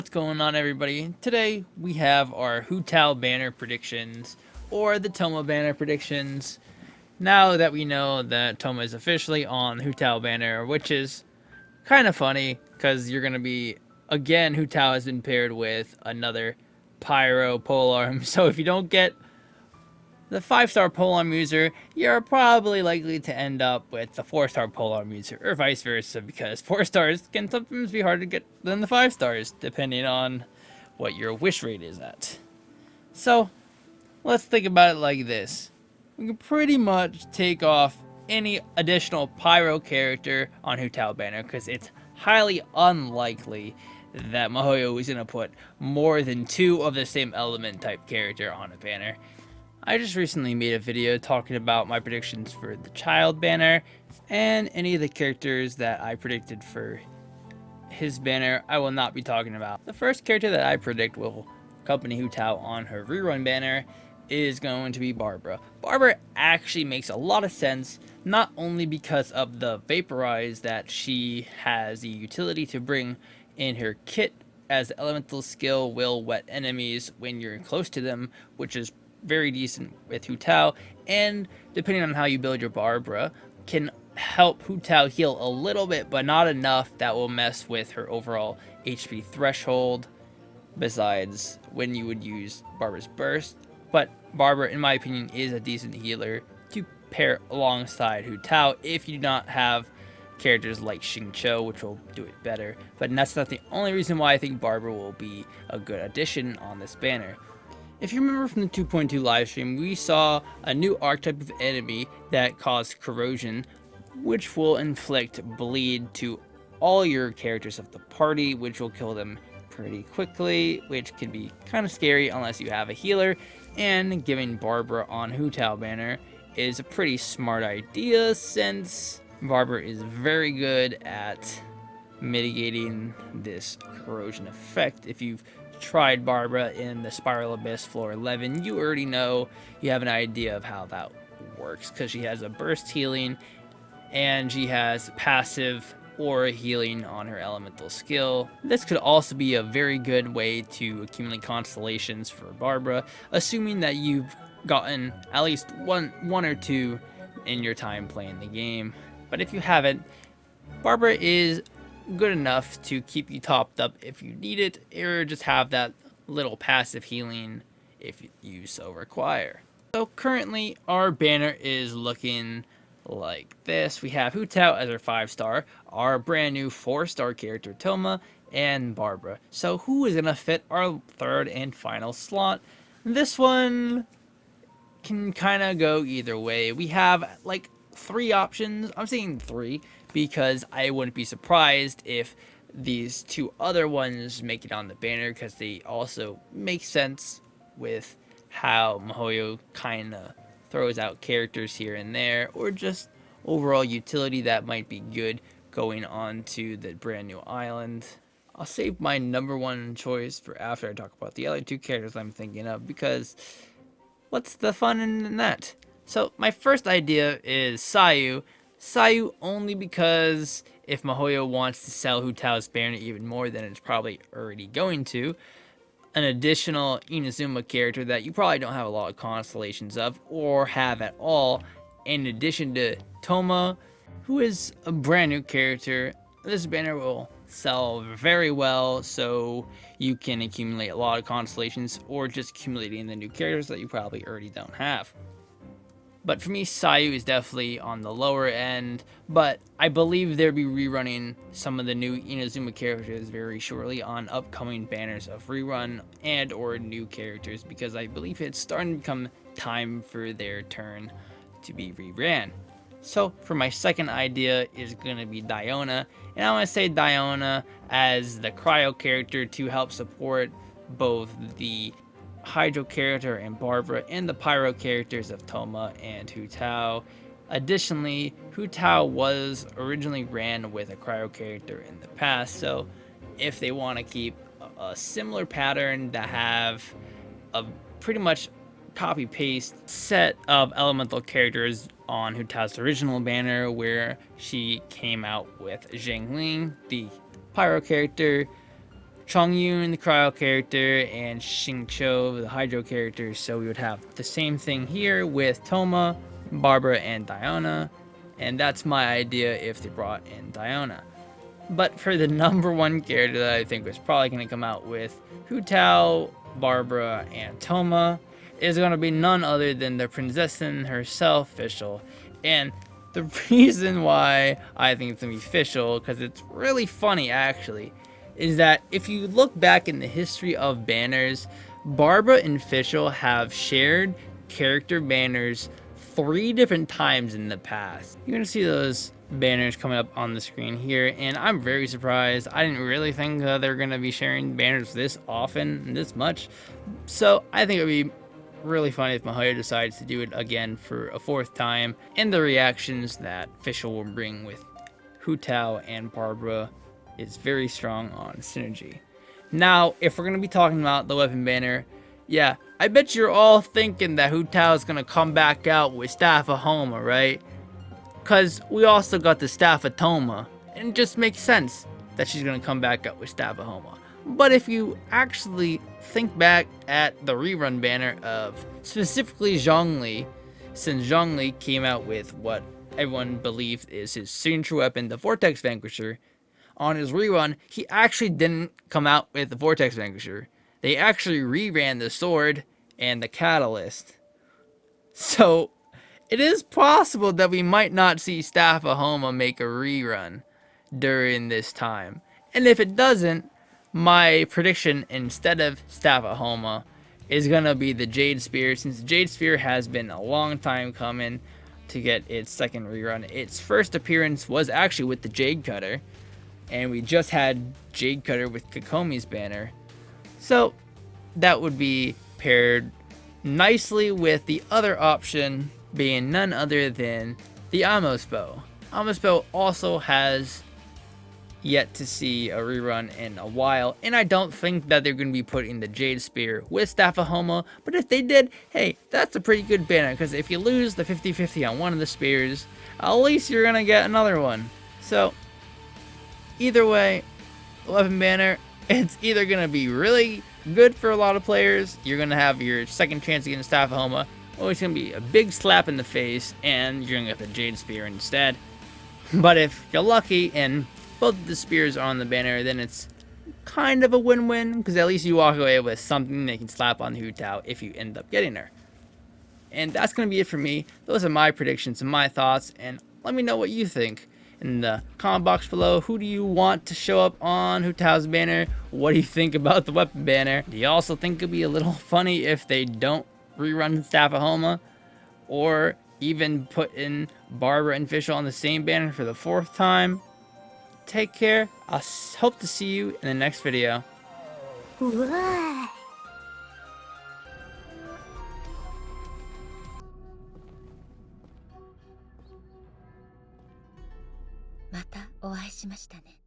What's going on, everybody? Today we have our Hu Tao banner predictions, or the Thoma banner predictions. Now that we know that Thoma is officially on Hu Tao banner, which is kind of funny because you're gonna be again, Hu Tao has been paired with another Pyro polearm. So if you don't get the 5-star polearm user, you're probably likely to end up with the 4-star polearm user, or vice versa, because 4 stars can sometimes be harder to get than the 5 stars, depending on what your wish rate is at. So, let's think about it like this. We can pretty much take off any additional Pyro character on Hu Tao banner, because it's highly unlikely that mihoyo is going to put more than 2 of the same element type character on a banner. I just recently made a video talking about my predictions for the child banner, and any of the characters that I predicted for his banner I will not be talking about. The first character that I predict will accompany Hu Tao on her rerun banner is going to be Barbara. Barbara actually makes a lot of sense, not only because of the vaporize that she has the utility to bring in her kit, as the elemental skill will wet enemies when you're close to them, which is very decent with Hu Tao, and depending on how you build your Barbara, can help Hu Tao heal a little bit, but not enough that will mess with her overall HP threshold, besides when you would use Barbara's Burst. But Barbara, in my opinion, is a decent healer to pair alongside Hu Tao if you do not have characters like Xingqiu, which will do it better. But that's not the only reason why I think Barbara will be a good addition on this banner. If you remember from the 2.2 livestream, we saw a new archetype of enemy that caused corrosion, which will inflict bleed to all your characters of the party, which will kill them pretty quickly, which can be kind of scary unless you have a healer, and giving Barbara on Hu Tao banner is a pretty smart idea, since Barbara is very good at mitigating this corrosion effect. If you've tried Barbara in the Spiral Abyss floor 11, you already know, you have an idea of how that works, because she has a burst healing and she has passive aura healing on her elemental skill. This could also be a very good way to accumulate constellations for Barbara, assuming that you've gotten at least one or two in your time playing the game. But if you haven't, Barbara is good enough to keep you topped up if you need it, or just have that little passive healing if you so require. So currently our banner is looking like this. We have Hu Tao as our 5-star, our brand new 4-star character Thoma, and Barbara. So who is gonna fit our third and final slot? This one can kind of go either way. We have like 3 options. I'm saying 3 because I wouldn't be surprised if these 2 other ones make it on the banner, because they also make sense with how mihoyo kind of throws out characters here and there, or just overall utility that might be good going on to the brand new island. I'll save my number 1 choice for after I talk about the other 2 characters I'm thinking of, because what's the fun in that? So my first idea is Sayu. Sayu only because if mihoyo wants to sell Hu Tao's banner even more than it's probably already going to, an additional Inazuma character that you probably don't have a lot of constellations of, or have at all, in addition to Thoma, who is a brand new character. This banner will sell very well, so you can accumulate a lot of constellations, or just accumulating the new characters that you probably already don't have. But for me, Sayu is definitely on the lower end, but I believe they'll be rerunning some of the new Inazuma characters very shortly on upcoming banners of rerun and or new characters, because I believe it's starting to become time for their turn to be reran. So for my second idea is going to be Diona, and I want to say Diona as the cryo character to help support both the Hydro character and Barbara, and the Pyro characters of Thoma and Hu Tao. Additionally, Hu Tao was originally ran with a cryo character in the past, so if they want to keep a similar pattern that have a pretty much copy-paste set of elemental characters on Hu Tao's original banner, where she came out with Zhengling, the Pyro character, Chongyun, the Cryo character, and Xingqiu, the Hydro character. So we would have the same thing here with Thoma, Barbara, and Diona. And that's my idea if they brought in Diona. But for the number one character that I think was probably going to come out with Hu Tao, Barbara, and Thoma is going to be none other than the Prinzessin herself, Fischl. And the reason why I think it's going to be Fischl, because it's really funny actually, is that if you look back in the history of banners, Barbara and Fischl have shared character banners 3 different times in the past. You're going to see those banners coming up on the screen here, and I'm very surprised. I didn't really think they're going to be sharing banners this often and this much. So I think it would be really funny if mihoyo decides to do it again for a 4th time, and the reactions that Fischl will bring with Hu Tao and Barbara is very strong on synergy. Now, if we're going to be talking about the weapon banner, yeah, I bet you're all thinking that Hu Tao is going to come back out with Staff of Thoma, right? Because we also got the Staff of Thoma, and it just makes sense that she's going to come back out with Staff of Thoma. But if you actually think back at the rerun banner of specifically Zhongli, since Zhongli came out with what everyone believed is his signature weapon, the Vortex Vanquisher, on his rerun, he actually didn't come out with the Vortex Vanquisher. They actually reran the sword and the catalyst. So, it is possible that we might not see Staff of Thoma make a rerun during this time. And if it doesn't, my prediction instead of Staff of Thoma is going to be the Jade Spear, since the Jade Spear has been a long time coming to get its 2nd rerun. Its first appearance was actually with the Jade Cutter, and we just had Jade Cutter with Kokomi's banner. So that would be paired nicely with the other option being none other than the Amos Bow. Amos Bow also has yet to see a rerun in a while, and I don't think that they're going to be putting the Jade Spear with Staff of Thoma, but if they did, hey, that's a pretty good banner, because if you lose the 50-50 on one of the spears, at least you're going to get another one. So either way, weapon banner, it's either going to be really good for a lot of players, you're going to have your 2nd chance against Staff of Thoma, or it's going to be a big slap in the face and you're going to get the Jade Spear instead. But if you're lucky and both of the spears are on the banner, then it's kind of a win-win, because at least you walk away with something they can slap on Hu Tao if you end up getting her. And that's going to be it for me. Those are my predictions and my thoughts, and let me know what you think in the comment box below. Who do you want to show up on Hu Tao's banner? What do you think about the weapon banner? Do you also think it'd be a little funny if they don't rerun Staff of Thoma, or even put in Barbara and Fischl on the same banner for the 4th time? Take care. I'll hope to see you in the next video. うわまたお会いしましたね。